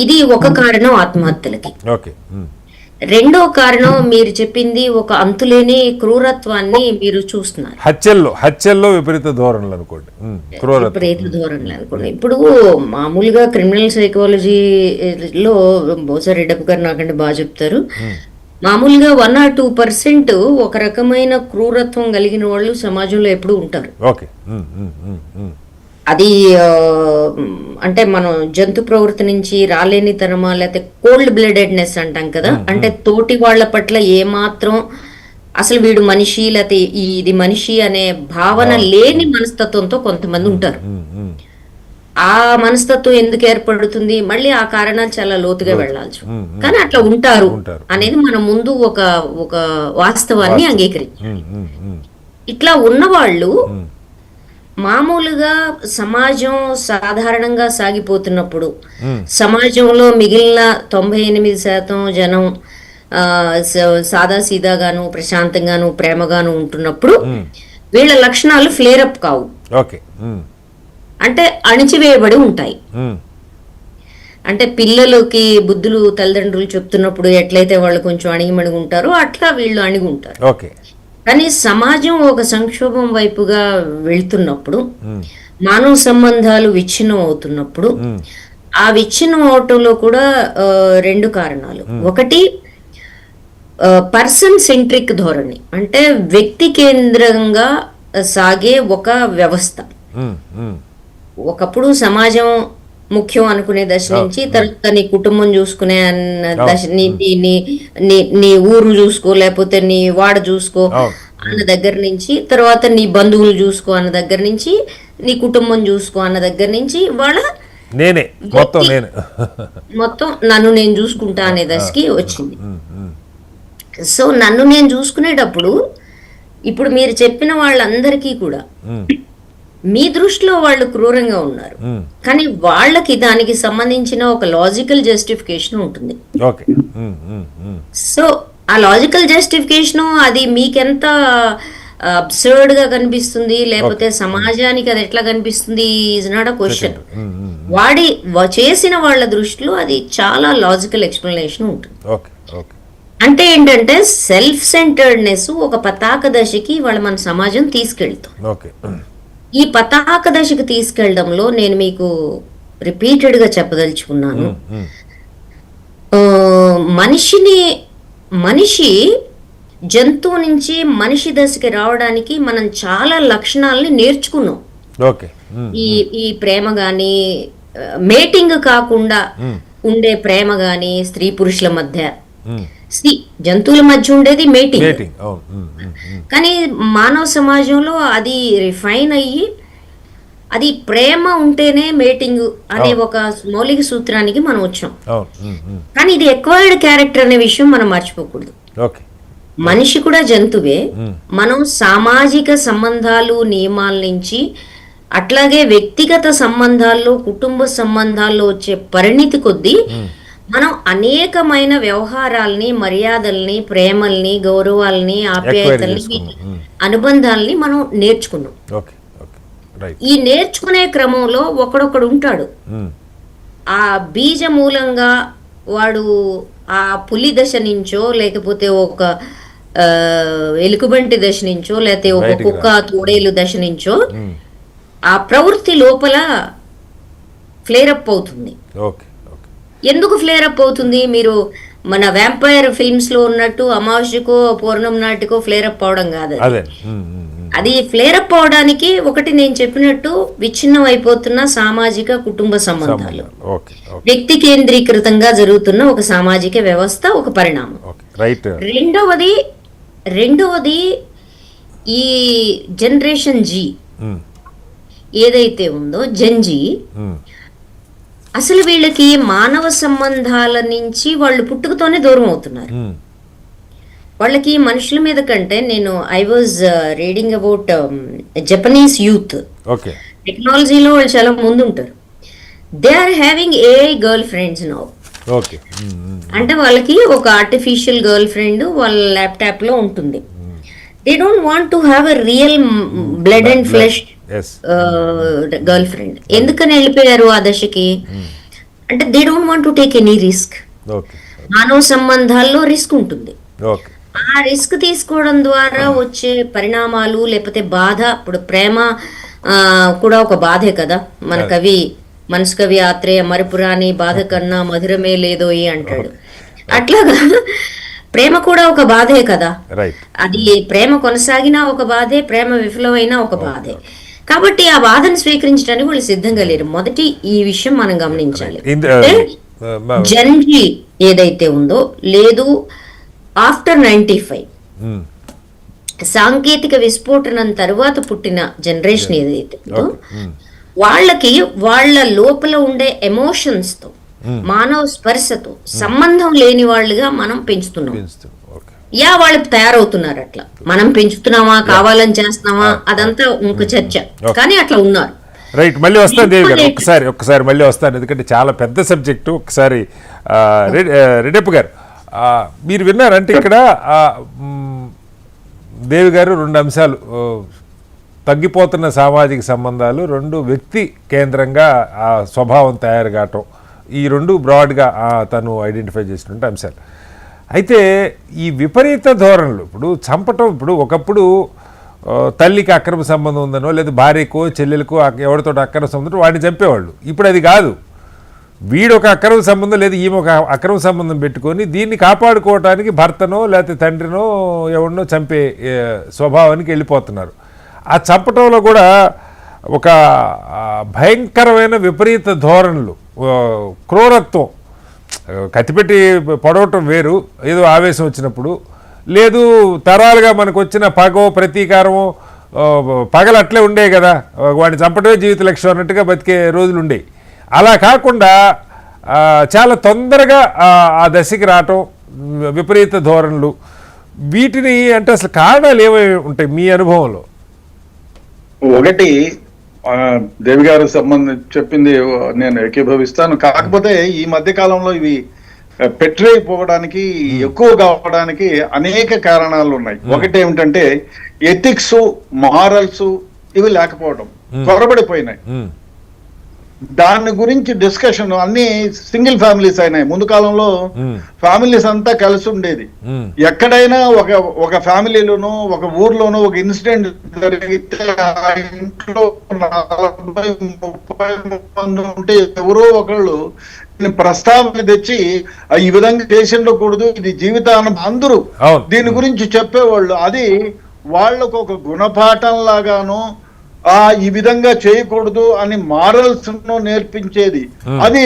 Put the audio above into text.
ఇది ఒక కారణం ఆత్మహత్యలకి. ఓకే. రెండో కారణం మీరు చెప్పింది ఒక అంతులేని క్రూరత్వాన్ని మీరు చూస్తున్నారు. హత్యల్లో విపరీత ధోరణులు అనుకోండి, విపరీత ధోరణులు అనుకోండి. ఇప్పుడు మామూలుగా క్రిమినల్ సైకాలజీలో బహుశా రెడ్డప్ప గారు నాకంటే బాగా చెప్తారు. మామూలుగా 1 or 2% ఒక రకమైన క్రూరత్వం కలిగిన వాళ్ళు సమాజంలో ఎప్పుడు ఉంటారు. ఓకే. అది అంటే మనం జంతు ప్రవృత్తి నుంచి రాలేనితనమా లేకపోతే కోల్డ్ బ్లడెడ్నెస్ అంటాం కదా, అంటే తోటి వాళ్ళ పట్ల ఏమాత్రం అసలు వీడు మనిషి లేకపోతే ఇది మనిషి అనే భావన లేని మనస్తత్వంతో కొంతమంది ఉంటారు. ఆ మనస్తత్వం ఎందుకు ఏర్పడుతుంది, మళ్ళీ ఆ కారణాలు చాలా లోతుగా వెళ్ళాల్సి, కానీ అట్లా ఉంటారు అనేది మనం ముందు ఒక వాస్తవాన్ని అంగీకరించి, ఇట్లా ఉన్నవాళ్ళు మామూలుగా సమాజం సాధారణంగా సాగిపోతున్నప్పుడు సమాజంలో మిగిలిన 98% జనం సాదాసీదాగాను ప్రశాంతంగాను ప్రేమగాను ఉంటున్నప్పుడు వీళ్ళ లక్షణాలు ఫ్లేరప్ కావు. అంటే అణిచివేయబడి ఉంటాయి. అంటే పిల్లలకి బుద్ధులు తల్లిదండ్రులు చెప్తున్నప్పుడు ఎట్లయితే వాళ్ళు కొంచెం అణిగిమణిగి ఉంటారో అట్లా వీళ్ళు అణిగి ఉంటారు. కానీ సమాజం ఒక సంక్షోభం వైపుగా వెళ్తున్నప్పుడు, మానవ సంబంధాలు విచ్ఛిన్నం అవుతున్నప్పుడు, ఆ విచ్ఛిన్నం అవటంలో కూడా 2 కారణాలు. ఒకటి పర్సన్ సెంట్రిక్ ధోరణి, అంటే వ్యక్తి కేంద్రంగా సాగే ఒక వ్యవస్థ. ఒకప్పుడు సమాజం ముఖ్యం అనుకునే దశ నుంచి తర్వాత నీ కుటుంబం చూసుకునే అన్న దశ, నీ ఊరు చూసుకో లేకపోతే నీ వాడ చూసుకో అన్న దగ్గర నుంచి, తర్వాత నీ బంధువులు చూసుకో అన్న దగ్గర నుంచి, నీ కుటుంబం చూసుకో అన్న దగ్గర నుంచి వాళ్ళ మొత్తం నన్ను నేను చూసుకుంటా అనే దశకి వచ్చింది. సో నన్ను నేను చూసుకునేటప్పుడు ఇప్పుడు మీరు చెప్పిన వాళ్ళందరికీ కూడా మీ దృష్టిలో వాళ్ళు క్రూరంగా ఉన్నారు, కానీ వాళ్ళకి దానికి సంబంధించిన ఒక లాజికల్ జస్టిఫికేషన్ ఉంటుంది. సో ఆ లాజికల్ జస్టిఫికేషన్ అది మీకెంత అబ్సర్డ్ గా కనిపిస్తుంది లేకపోతే సమాజానికి అది ఎట్లా కనిపిస్తుంది ఈజ్ నాట్ అ క్వశ్చన్. చేసిన వాళ్ళ దృష్టిలో అది చాలా లాజికల్ ఎక్స్ప్లెనేషన్ ఉంటుంది. అంటే ఏంటంటే సెల్ఫ్ సెంటర్డ్నెస్ ఒక పతాక దశకి వాళ్ళ మన సమాజం తీసుకెళ్తాం. ఈ పతాక దశకు తీసుకెళ్లడంలో నేను మీకు రిపీటెడ్ గా చెప్పదలుచుకున్నాను, మనిషి జంతువు నుంచి మనిషి దశకి రావడానికి మనం చాలా లక్షణాలని నేర్చుకున్నాం. ఈ ప్రేమ గాని, మేటింగ్ కాకుండా ఉండే ప్రేమ గాని, స్త్రీ పురుషుల మధ్య, జంతువుల మధ్య ఉండేది మేటింగ్. కానీ మానవ సమాజంలో అది రిఫైన్ అయ్యి అది ప్రేమ ఉంటేనే మేటింగ్ అనే ఒక మౌలిక సూత్రానికి మనం వచ్చాం. కానీ ఇది ఎక్వైర్డ్ క్యారెక్టర్ అనే విషయం మనం మర్చిపోకూడదు. మనిషి కూడా జంతువే. మనం సామాజిక సంబంధాలు నియమాల నుంచి అట్లాగే వ్యక్తిగత సంబంధాల్లో కుటుంబ సంబంధాల్లో వచ్చే పరిణితి కొద్దీ మనం అనేకమైన వ్యవహారాల్ని, మర్యాదల్ని, ప్రేమల్ని, గౌరవాల్ని, ఆప్యాయతల్ని, అనుబంధాలని మనం నేర్చుకున్నాం. ఈ నేర్చుకునే క్రమంలో ఒకడొకడు ఉంటాడు, ఆ బీజ మూలంగా వాడు ఆ పులి దశ నుంచో లేకపోతే ఒక ఎలుకబంటి దశ నుంచో లేకపోతే ఒక కుక్క తోడేలు దశ నుంచో ఆ ప్రవృత్తి లోపల ఫ్లేరప్ అవుతుంది. ఎందుకు ఫ్లేరప్ అవుతుంది? మీరు మన వ్యాంపైర్ ఫిల్మ్స్ లో ఉన్నట్టు అమావాస్యకో పూర్ణం నాటికో ఫ్లేరప్ అవడం కాదు. అది ఫ్లేరప్ అవడానికి ఒకటి నేను చెప్పినట్టు విచ్ఛిన్నం అయిపోతున్న సామాజిక కుటుంబ సంబంధాలు, వ్యక్తి కేంద్రీకృతంగా జరుగుతున్న ఒక సామాజిక వ్యవస్థ ఒక పరిణామం. రెండవది ఈ జనరేషన్ జీ ఏదైతే ఉందో, జెన్జీ, అసలు వీళ్ళకి మానవ సంబంధాల నుంచి వాళ్ళు పుట్టుకతోనే దూరం అవుతున్నారు. వాళ్ళకి మనుషుల మీద కంటే, నేను I was reading about Japanese youth, టెక్నాలజీలో వాళ్ళు చాలా ముందు ఉంటారు. They are having AI girl friends now. అంటే వాళ్ళకి ఒక ఆర్టిఫిషియల్ గర్ల్ ఫ్రెండ్ వాళ్ళ ల్యాప్టాప్ లో ఉంటుంది. They don't want to have a real blood and flesh girl friend. ఎందుకని వెళ్ళిపోయారు ఆ దశకి? అంటే they don't want to take any risk. Okay మానవ సంబంధాల్లో రిస్క్ ఉంటుంది. ఓకే ఆ రిస్క్ తీసుకోవడం ద్వారా వచ్చే పరిణామాలు లేకపోతే బాధ, ఇప్పుడు ప్రేమ కూడా ఒక బాధే కదా. మన కవి మనసు కవి ఆత్రేయ మరుపురాని బాధ కన్నా మధురమే లేదోయి అంటాడు. అట్లాగా ప్రేమ కూడా ఒక బాధే కదా. రైట్ అది ప్రేమ కొనసాగినా ఒక బాధే, ప్రేమ విఫలమైనా ఒక బాధే. కాబట్టి ఆ బాధను స్వీకరించడానికి వాళ్ళు సిద్ధంగా లేరు. మొదటి ఈ విషయం మనం గమనించాలి. జన్జీ ఏదైతే ఉందో, లేదు ఆఫ్టర్ 95 సాంకేతిక విస్ఫోటనం తర్వాత పుట్టిన జనరేషన్ ఏదైతే ఉందో, వాళ్ళకి వాళ్ళ లోపల ఉండే ఎమోషన్స్ తో, మానవ స్పర్శతో సంబంధం లేని వాళ్ళుగా మనం పెంచుతున్నాం. వాళ్ళు తయారవుతున్నారు. అట్లా మనం పెంచుతున్నామా, కావాలని చేస్తున్నామా, అదంతా ఇంకో చర్చ. కానీ అట్లా ఉన్నారు. రైట్, మళ్ళీ వస్తాను దేవి గారు, ఒక్కసారి మళ్ళీ వస్తాను, ఎందుకంటే చాలా పెద్ద సబ్జెక్టు. ఒకసారి రెడ్డప్ప గారు మీరు విన్నారంటే ఇక్కడ దేవి గారు రెండు అంశాలు, తగ్గిపోతున్న సామాజిక సంబంధాలు, రెండు వ్యక్తి కేంద్రంగా ఆ స్వభావం తయారు కావటం, ఈ రెండు బ్రాడ్గా తను ఐడెంటిఫై చేసినటువంటి అంశాలు. అయితే ఈ విపరీత ధోరణులు, ఇప్పుడు చంపటం, ఇప్పుడు ఒకప్పుడు తల్లికి అక్రమ సంబంధం ఉందనో లేదా భార్యకో చెల్లెలకో ఎవరితో అక్రమ సంబంధం వాడిని చంపేవాళ్ళు. ఇప్పుడు అది కాదు, వీడు ఒక అక్రమ సంబంధం లేదా ఈమె ఒక అక్రమ సంబంధం పెట్టుకొని దీన్ని కాపాడుకోవటానికి భర్తనో లేకపోతే తండ్రినో ఎవరినో చంపే స్వభావానికి వెళ్ళిపోతున్నారు. ఆ చంపటంలో కూడా ఒక భయంకరమైన విపరీత ధోరణులు, క్రూరత్వం, కత్తిపెట్టి పొడవటం వేరు, ఏదో ఆవేశం వచ్చినప్పుడు, లేదు తరాలుగా మనకు వచ్చిన పగో ప్రతీకారమో, పగలు అట్లే ఉండే కదా, వాడిని చంపటమే జీవిత లక్ష్యం అన్నట్టుగా బతికే రోజులు ఉండేవి. అలా కాకుండా చాలా తొందరగా ఆ దశకి రావటం, విపరీత ధోరణులు, వీటిని అంటే అసలు కారణాలు ఏమై ఉంటాయి మీ అనుభవంలో? ఒకటి దేవి గారు చెప్పింది నేను ఏకీభవిస్తాను. కాకపోతే ఈ మధ్య కాలంలో ఇవి పెట్టరైపోవడానికి, ఎక్కువ కావడానికి అనేక కారణాలు ఉన్నాయి. ఒకటి ఏమిటంటే ఎథిక్స్, మారల్స్ ఇవి లేకపోవడం, త్వరబడిపోయినాయి. దాని గురించి డిస్కషన్ అన్ని సింగిల్ ఫ్యామిలీస్ అయినాయి. ముందు కాలంలో ఫ్యామిలీస్ అంతా కలిసి ఉండేది. ఎక్కడైనా ఒక ఫ్యామిలీలోనూ ఒక ఊర్లోనూ ఒక ఇన్సిడెంట్ జరిగితే ఆ ఇంట్లో 40-30 మంది ఉంటే ఎవరో ఒకళ్ళు ప్రస్తావన తెచ్చి ఈ విధంగా చేసిండకూడదు, ఇది జీవితానం, అందరూ దీని గురించి చెప్పేవాళ్ళు. అది వాళ్ళకు ఒక గుణపాఠం లాగాను, ఈ విధంగా చేయకూడదు అని మారల్స్ నేర్పించేది. అది